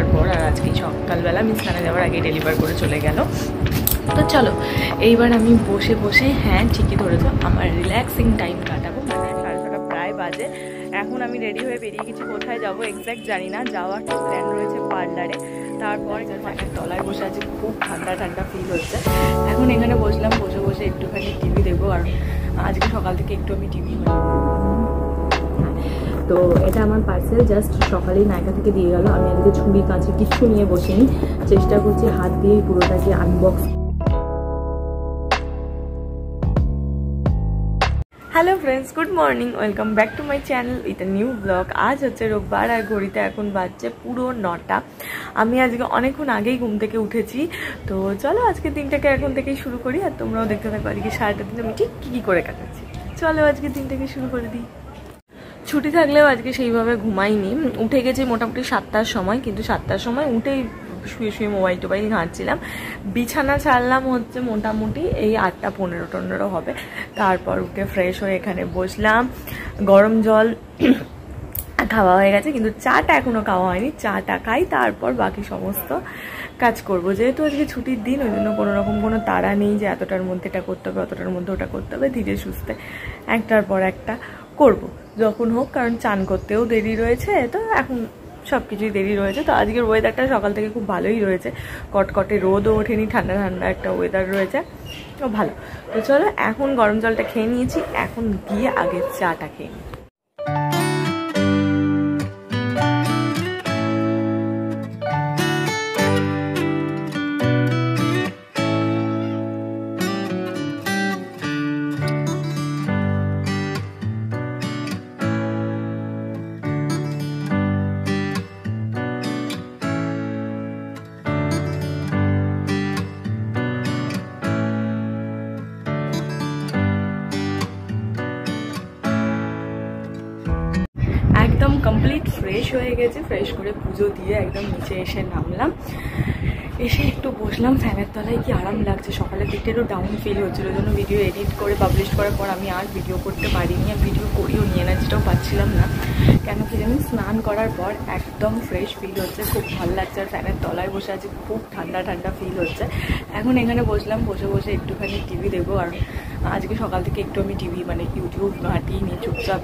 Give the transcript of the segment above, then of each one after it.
করার পর আর আজকে সকালবেলা আমি স্নানে যাওয়ার আগে ডেলিভার করে চলে গেল। তো চলো এইবার আমি বসে বসে, হ্যাঁ ঠিকই ধরেছো, আমার রিল্যাক্সিং টাইম কাটাবো। মানে 6:30 প্রায় বাজে। এখন আমি রেডি হয়ে বেরিয়ে গেছি। কোথায় যাবো এক্স্যাক্ট জানি না, যাওয়ার তো প্ল্যান রয়েছে পার্লারে। তারপর ফ্যানের তলায় বসে আছি, খুব ঠান্ডা ঠান্ডা ফিল হচ্ছে। এখন এখানে বসলাম, বসে বসে একটুখানি টিভি দেখবো, কারণ আজকে সকাল থেকে একটু আমি টিভি। তো এটা আমার পার্সেল, জাস্ট সকালেই নায়িকা থেকে দিয়ে গেল। আমি আজকে ছুরি কাঁচি কিচ্ছু নিয়ে বসিনি, চেষ্টা করছি হাত দিয়েই পুরোটাকে unbox. Hello friends, good morning, welcome back to my channel with a new blog. আজ হচ্ছে রোববার আর ঘড়িতে এখন বাজছে পুরো 9টা। আমি আজকে অনেকক্ষণ আগেই ঘুম থেকে উঠেছি। তো চলো আজকের দিনটাকে এখন থেকেই শুরু করি, আর তোমরাও দেখতে থাকো আজকে সারাটা দিন আমি ঠিক কী করে কাটাচ্ছি। চলো আজকের দিনটাকে শুরু করে দিই। ছুটি থাকলেও আজকে সেইভাবে ঘুমাইনি। উঠে গেছি মোটামুটি 7টার সময়, কিন্তু 7টার সময় উঠেই শুয়ে শুয়ে মোবাইল টোবাইল ঘাঁটছিলাম। বিছানা ছাড়লাম হচ্ছে মোটামুটি এই 8:15 হবে। তারপর উঠে ফ্রেশ হয়ে এখানে বসলাম। গরম জল খাওয়া হয়ে গেছে, কিন্তু চাটা এখনও খাওয়া হয়নি। চাটা খাই, তারপর বাকি সমস্ত কাজ করব। যেহেতু আজকে ছুটির দিন, ওই জন্য কোনো রকম কোনো তাড়া নেই যে এতটার মধ্যে এটা করতে হবে, অতটার মধ্যে ওটা করতে হবে। ধীরে সুস্থে একটার পর একটা করব যখন হোক, কারণ চান করতেও দেরি রয়েছে। তো এখন সব কিছুই দেরি রয়েছে। তো আজকের ওয়েদারটা সকাল থেকে খুব ভালোই রয়েছে, কটকটে রোদও ওঠেনি, ঠান্ডা ঠান্ডা একটা ওয়েদার রয়েছে, তো ভালো। তো চলো এখন গরম জলটা খেয়ে নিয়েছি, এখন গিয়ে আগে চাটা খেয়ে নিই। একদম কমপ্লিট ফ্রেশ হয়ে গেছে। ফ্রেশ করে পুজো দিয়ে একদম নিচে এসে নামলাম। এসে একটু বসলাম ফ্যানের তলায়। কি আরাম লাগছে। সকালের দিকটা একটু ডাউন ফিল হচ্ছিলো, ওই জন্য ভিডিও এডিট করে পাবলিশ করার পর আমি আর ভিডিও করতে পারিনি, আর ভিডিও করিও নিয়ে এনার্জিটাও পাচ্ছিলাম না। কেন কি জানি, স্নান করার পর একদম ফ্রেশ ফিল হচ্ছে, খুব ভালো লাগছে। আর ফ্যানের তলায় বসে আছি, খুব ঠান্ডা ঠান্ডা ফিল হচ্ছে। এখন এখানে বসলাম, বসে বসে একটুখানি টিভি দেখবো। আর আজকে সকাল থেকে একটু আমি টিভি মানে ইউটিউব ঘাঁটিনি, চুপচাপ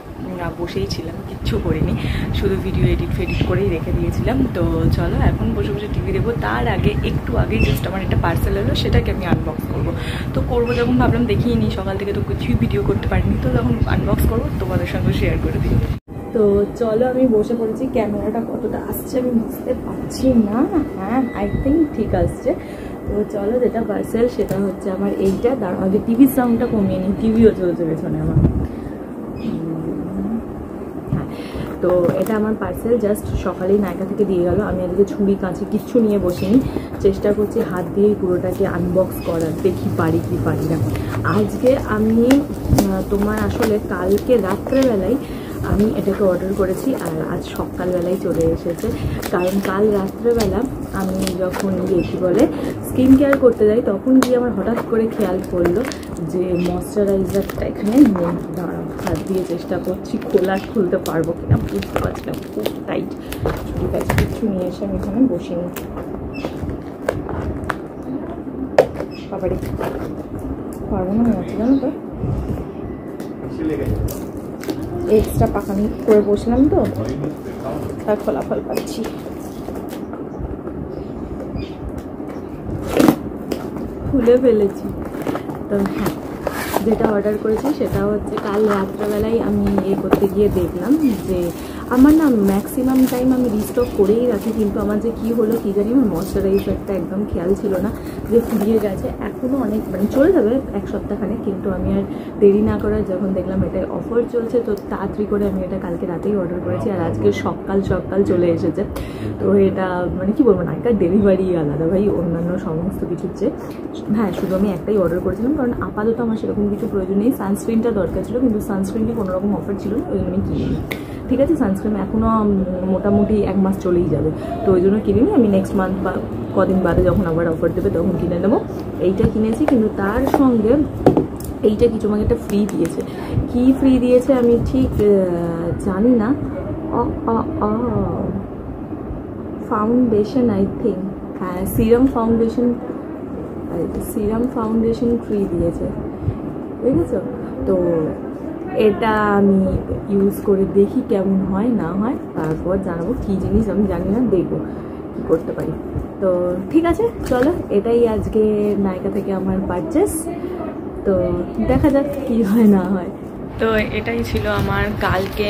বসেই ছিলাম, কিচ্ছু করিনি, শুধু ভিডিও এডিট ফেডিট করেই রেখে দিয়েছিলাম। তো চলো এখন বসে বসে টিভি দেখবো। তার আগে একটু আগেই জাস্ট আমার একটা পার্সেল এলো, সেটাকে আমি আনবক্স করবো। তো করবো যখন ভাবলাম দেখিয়ে নিই, সকাল থেকে তো কিছুই ভিডিও করতে পারিনি, তো যখন আনবক্স করবো তোমাদের সঙ্গে শেয়ার করে দিই। তো চলো আমি বসে পড়েছি। ক্যামেরাটা কতটা আসছে আমি বুঝতে পারছি না, হ্যাঁ আই থিঙ্ক ঠিক আসছে। তো চলো, যেটা পার্সেল সেটা হচ্ছে আমার এইটা। দাঁড়াও আগে টিভির সাউন্ডটা কমিয়ে নিই, টিভিও চলছে পেছনে আমার। তো এটা আমার পার্সেল, জাস্ট সকালেই নায়িকা থেকে দিয়ে গেল। আমি আজকে ছুরি কাঁচি কিচ্ছু নিয়ে বসিনি, চেষ্টা করছি হাত দিয়েই পুরোটাকে আনবক্স করার, দেখি পারি কি পারি না। আজকে আমি তোমার আসলে কালকে রাত্রেবেলায় আমি এটাকে অর্ডার করেছি, আর আজ সকালবেলায় চলে এসেছে। কারণ কাল রাত্রেবেলা আমি যখন গিয়ে কী বলে স্কিন কেয়ার করতে যাই, তখন গিয়ে আমার হঠাৎ করে খেয়াল করলো যে ময়শ্চারাইজারটা এখানে নেই। দাঁড়াও, হাত দিয়ে চেষ্টা করছি, খুলতে পারবো কিনা বুঝতে পারছি না, খুব টাইট। ছুটি কাছে কিছু নিয়ে এসে আমি এখানে বসিনি। বাবারে পারবো না মনে জানো তো, এক্সট্রা পাকানি করে বসলাম তো, তার ফলাফল পাচ্ছি। খুলে ফেলেছি। তো হ্যাঁ, যেটা অর্ডার করেছি সেটা হচ্ছে কাল রাত্রেবেলায় আমি করতে গিয়ে দেখলাম যে আমার না ম্যাক্সিমাম টাইম আমি রিস্টক করেই রাখি, কিন্তু আমার যে কী হলো কী জানি, আমার ময়শ্চারাইজারটা একদম খেয়াল ছিল না যে ফুরিয়ে গেছে। এখনও অনেক মানে চলে যাবে এক সপ্তাহখানে, কিন্তু আমি আর দেরি না করার যখন দেখলাম এটা অফার চলছে, তো তাড়াতাড়ি করে আমি এটা কালকে রাতেই অর্ডার করেছি, আর আজকে সকাল চলে এসেছে। তো এটা মানে কি বলবো না, এটা ডেলিভারি আলাদা ভাই অন্যান্য সমস্ত কিছুর চেয়ে। হ্যাঁ, শুধু আমি একটাই অর্ডার করেছিলাম, কারণ আপাতত আমার সেরকম কিছু প্রয়োজন নেই। সানস্ক্রিনটা দরকার ছিল, কিন্তু সানস্ক্রিনে কোনো রকম অফার ছিল না, ওই জন্য আমি কিনিনি। ঠিক আছে, সানস্ক্রিন এখনও মোটামুটি 1 মাস চলেই যাবে, তো ওই জন্য কিনিনি। আমি নেক্সট মান্থ বা কদিন বাদে যখন আবার অফার দেবে তখন কিনে নেবো। এইটা কিনেছি, কিন্তু তার সঙ্গে এইটা কিছু আমাকে একটা ফ্রি দিয়েছে। কি ফ্রি দিয়েছে আমি ঠিক জানি না। ফাউন্ডেশন আই থিঙ্ক, হ্যাঁ সিরাম ফাউন্ডেশন ক্রিম দিয়েছে, বুঝেছো? তো এটা আমি ইউজ করে দেখি কেমন হয় না হয়, তারপর জানাবো। কী জিনিস আমি জানি না, দেখবো কী করতে পারি। তো ঠিক আছে, চলো, এটাই আজকে নায়িকা থেকে আমার পারচেস। তো দেখা যাক কী হয় না হয়। তো এটাই ছিল আমার কালকে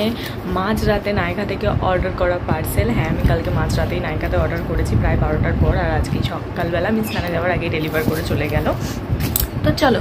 মাঝরাতে নায়িকা থেকে অর্ডার করা পার্সেল। হ্যাঁ, আমি কালকে মাঝরাতেই নায়িকাতে অর্ডার করেছি প্রায় 12টার পর, আর আজকে সকালবেলা আমি স্নানে যাওয়ার আগে ডেলিভার করে চলে গেল। তো চলো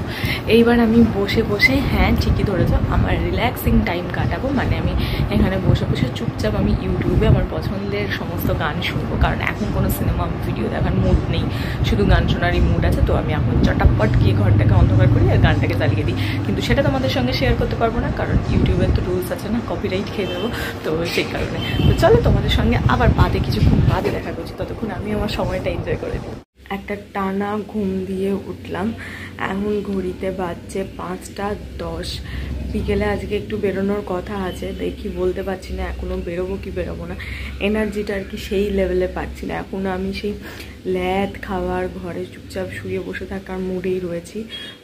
এইবার আমি বসে বসে, হ্যাঁ ঠিকই ধরেছো, আমার রিল্যাক্সিং টাইম কাটাবো। মানে আমি এখানে বসে বসে চুপচাপ আমি ইউটিউবে আমার পছন্দের সমস্ত গান শুনবো, কারণ এখন কোনো সিনেমা ভিডিও দেখার মুড নেই, শুধু গান শোনারই মুড আছে। তো আমি এখন চটাপট গিয়ে ঘরটাকে অন্ধকার করি আর গানটাকে চালিয়ে দিই, কিন্তু সেটা তোমাদের সঙ্গে শেয়ার করতে পারবো না, কারণ ইউটিউবের তো রুলস আছে না, কপিরাইট খেয়ে দেবো। তো সেই কারণে তো চলো তোমাদের সঙ্গে আবার বাদে কিছুক্ষণ বাদে দেখা করছি, ততক্ষণ আমি আমার সময়টা এনজয় করে দিই। একটা টানা ঘুম দিয়ে উঠলাম, এখন ঘড়িতে বাজছে 5টা 10। বিকেলে আজকে একটু বেরোনোর কথা আছে, দেখি বলতে পারছি না এখনও বেরোবো কি বেরোবো না। এনার্জিটা আর কি সেই লেভেলে পাচ্ছি না, এখনও আমি সেই ল্যাদ খাওয়ার ঘরে চুপচাপ শুয়ে বসে থাকার মুডেই রয়েছি।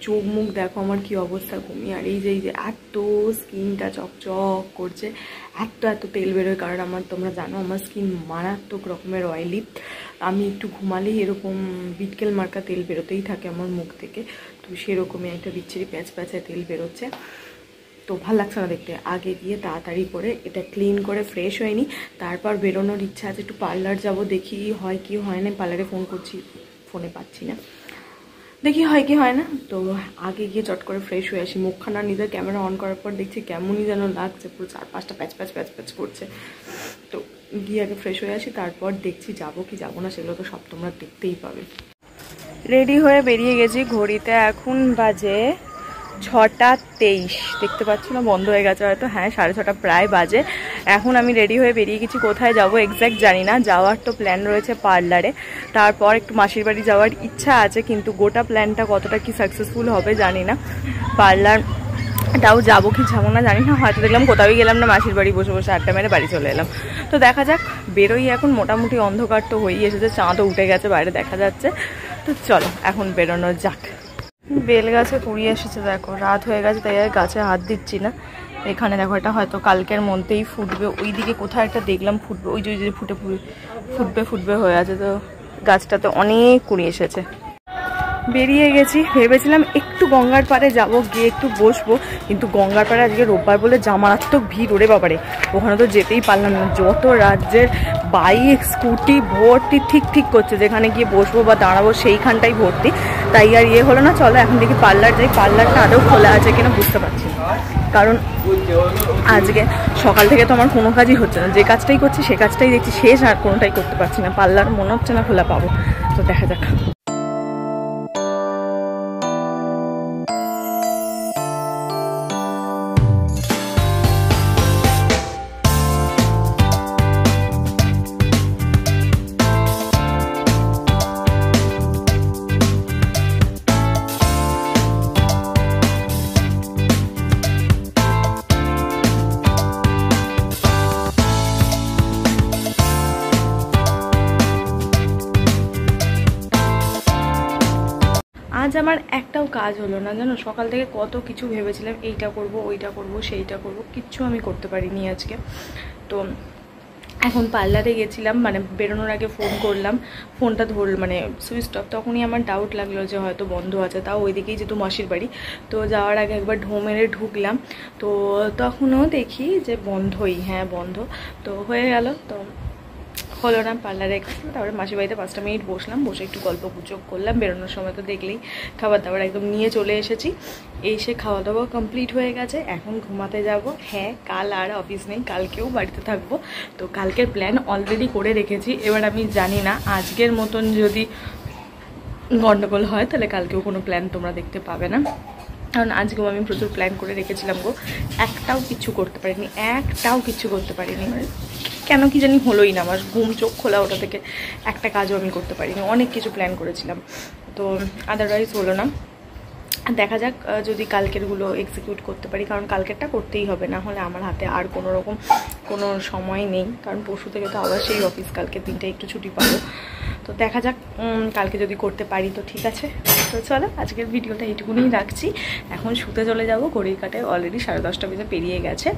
চোখ মুখ দেখো আমার কি অবস্থা, ঘুমিয়ে। আর এই যে এত স্কিনটা চকচক করছে, এত তেল বেরোয়, কারণ তোমরা জানো আমার স্কিন মারাত্মক রকমের অয়েলি। আমি একটু ঘুমালেই এরকম বিটকেল মার্কা তেল বেরোতেই থাকে আমার মুখ থেকে, তো সেরকমই একটা বিচ্ছিরি প্যাঁচে তেল বেরোচ্ছে। তো ভালো লাগছে না দেখতে। আগে গিয়ে তাড়াতাড়ি করে এটা ক্লিন করে ফ্রেশ হয়ে নিই, তারপর বেরোনোর ইচ্ছা আছে। একটু পার্লার যাব, দেখি হয় কি হয় না। পার্লারে ফোন করছি, ফোনে পাচ্ছি না, দেখি হয় কি হয় না। তো আগে গিয়ে চট করে ফ্রেশ হয়ে আসি। মুখখানা নিজের ক্যামেরা অন করার পর দেখছি কেমনই যেন লাগছে, পুরো 4-5টা প্যাচ করছে। তো গিয়ে আগে ফ্রেশ হয়ে আসি, তারপর দেখছি যাবো কি যাবো না, সেগুলো তো সব তোমরা দেখতেই পাবে। রেডি হয়ে বেরিয়ে গেছি, ঘড়িতে এখন বাজে 6টা 23। দেখতে পাচ্ছ না, বন্ধ হয়ে গেছে হয়তো, হ্যাঁ 6:30 প্রায় বাজে। এখন আমি রেডি হয়ে বেরিয়ে গেছি, কোথায় যাব এক্স্যাক্ট জানি না। যাওয়ার তো প্ল্যান রয়েছে পার্লারে, তারপর একটু মাসির বাড়ি যাওয়ার ইচ্ছা আছে, কিন্তু গোটা প্ল্যানটা কতটা কি সাকসেসফুল হবে জানি না। পার্লারটাও যাবো কি যাবো না জানি না, হয়তো দেখলাম কোথাওই গেলাম না, মাসির বাড়ি বসে বসে আড্ডা মেরে বাড়ি চলে এলাম। তো দেখা যাক, বেরোই এখন। মোটামুটি অন্ধকার তো হয়েই এসেছে, চাঁদও উঠে গেছে, বাইরে দেখা যাচ্ছে। তো চলো এখন বেরোনো যাক। বেল গাছে কুড়িয়ে এসেছে, দেখো রাত হয়ে গেছে তাই আর গাছে হাত দিচ্ছি না। এখানে দেখো, এটা হয়তো কালকের মধ্যেই ফুটবে। ওইদিকে কোথাও একটা দেখলাম ফুটবে, ওই যে ফুটবে হয়ে আছে। তো গাছটাতে অনেক কুড়িয়ে এসেছে। বেরিয়ে গেছি, ভেবেছিলাম একটু গঙ্গার পাড়ে যাব, গিয়ে একটু বসবো, কিন্তু গঙ্গার পাড়ে আজকে রোববার বলে মারাত্মক ভিড়, ওরে বাবারে, ওখানে তো যেতেই পারলাম না। যত রাজ্যের বাইক স্কুটি ভর্তি, ঠিক করছে যেখানে গিয়ে বসবো বা দাঁড়াবো সেইখানটাই ভর্তি। তাই আর হলো না, চলো এখন দেখি পার্লার যাই। পার্লারটা আদৌ খোলা আছে কিনা বুঝতে পারছি না, কারণ আজকে সকাল থেকে তো আমার কোনো কাজই হচ্ছে না। যে কাজটাই করছি সে কাজটাই দেখছি শেষ, আর কোনোটাই করতে পারছি না। পার্লার মনে হচ্ছে না খোলা পাবো, তো দেখা যাক। আজ আমার একটাও কাজ হলো না জানো। সকাল থেকে কত কিছু ভেবেছিলাম, এইটা করব ওইটা করব সেইটা করব, কিচ্ছু আমি করতে পারিনি আজকে। তো এখন পার্লারে গেছিলাম, মানে বেরোনোর আগে ফোন করলাম, ফোনটা মানে সুইচ অফ। তখনই আমার ডাউট লাগলো যে হয়তো বন্ধ আছে, তাও ওইদিকেই যেহেতু মাসির বাড়ি। তো যাওয়ার আগে একবার ঢো মেরে ঢুকলাম, তো তখনও দেখি যে বন্ধই, হ্যাঁ বন্ধ। তো হয়ে গেল, তো হলো না পার্লারে গেছিলাম। তারপরে মাসির বাড়িতে 5টা মিনিট বসলাম, বসে একটু গল্প গুজব করলাম। বেরোনোর সময় তো দেখলেই খাবার দাবার একদম নিয়ে চলে এসেছি। এসে খাওয়া দাওয়া কমপ্লিট হয়ে গেছে, এখন ঘুমাতে যাব। হ্যাঁ কাল আর অফিস নেই, কালকেও বাড়িতে থাকবো। তো কালকের প্ল্যান অলরেডি করে রেখেছি। এবার আমি জানি না আজকের মতন যদি গন্ডগোল হয় তাহলে কালকেও কোনো প্ল্যান তোমরা দেখতে পাবে না, কারণ আজকেও আমি প্রচুর প্ল্যান করে রেখেছিলাম গো, একটাও কিছু করতে পারিনি। কেন কি জানি হলোই না, আমার ঘুম চোখ খোলা ওটা থেকে একটা কাজও আমি করতে পারিনি। অনেক কিছু প্ল্যান করেছিলাম, তো আদারওয়াইজ হলো না। দেখা যাক যদি কালকেরগুলো এক্সিকিউট করতে পারি, কারণ কালকেরটা করতেই হবে, না হলে আমার হাতে আর কোনো রকম কোনো সময় নেই, কারণ পরশু থেকে তো আবার সেই অফিস, কালকে 3টায় একটু ছুটি পাবো। তো দেখা যাক, কালকে যদি করতে পারি তো ঠিক আছে। তো চলো আজকের ভিডিওটা এইটুকুনিই রাখছি। এখন শুতে চলে যাব, ঘড়ির কাটে অলরেডি 10:30 বেজে পেরিয়ে গেছে।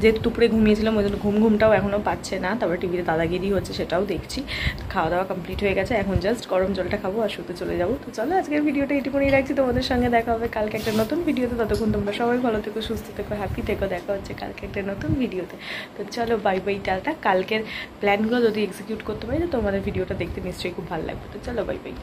যেহেতু দুপুরে ঘুমিয়েছিলাম ওই জন্য ঘুমটাও এখনও পাচ্ছে না, তারপরে টিভিতে দাদাগিরি হচ্ছে সেটাও দেখছি। খাওয়া দাওয়া কমপ্লিট হয়ে গেছে, এখন জাস্ট গরম জলটা খাবো আর শুতে চলে যাবো। তো চলো আজকের ভিডিওটা এইটুকুনিই রাখছি, তোমাদের সঙ্গে দেখা হবে কালকে একটা নতুন ভিডিওতে। ততক্ষণ তোমরা সবাই ভালো থেকো, সুস্থ থেকো, হ্যাপি থেকো। দেখা হচ্ছে কালকে একটা নতুন ভিডিওতে। তো চলো বাই বাই, টাটা। কালকের প্ল্যানগুলো যদি এক্সিকিউট করতে পারি তো তোমাদের ভিডিওটা দেখতে নিশ্চয়ই খুব ভালো লাগবে। তো চলো বাই বাই।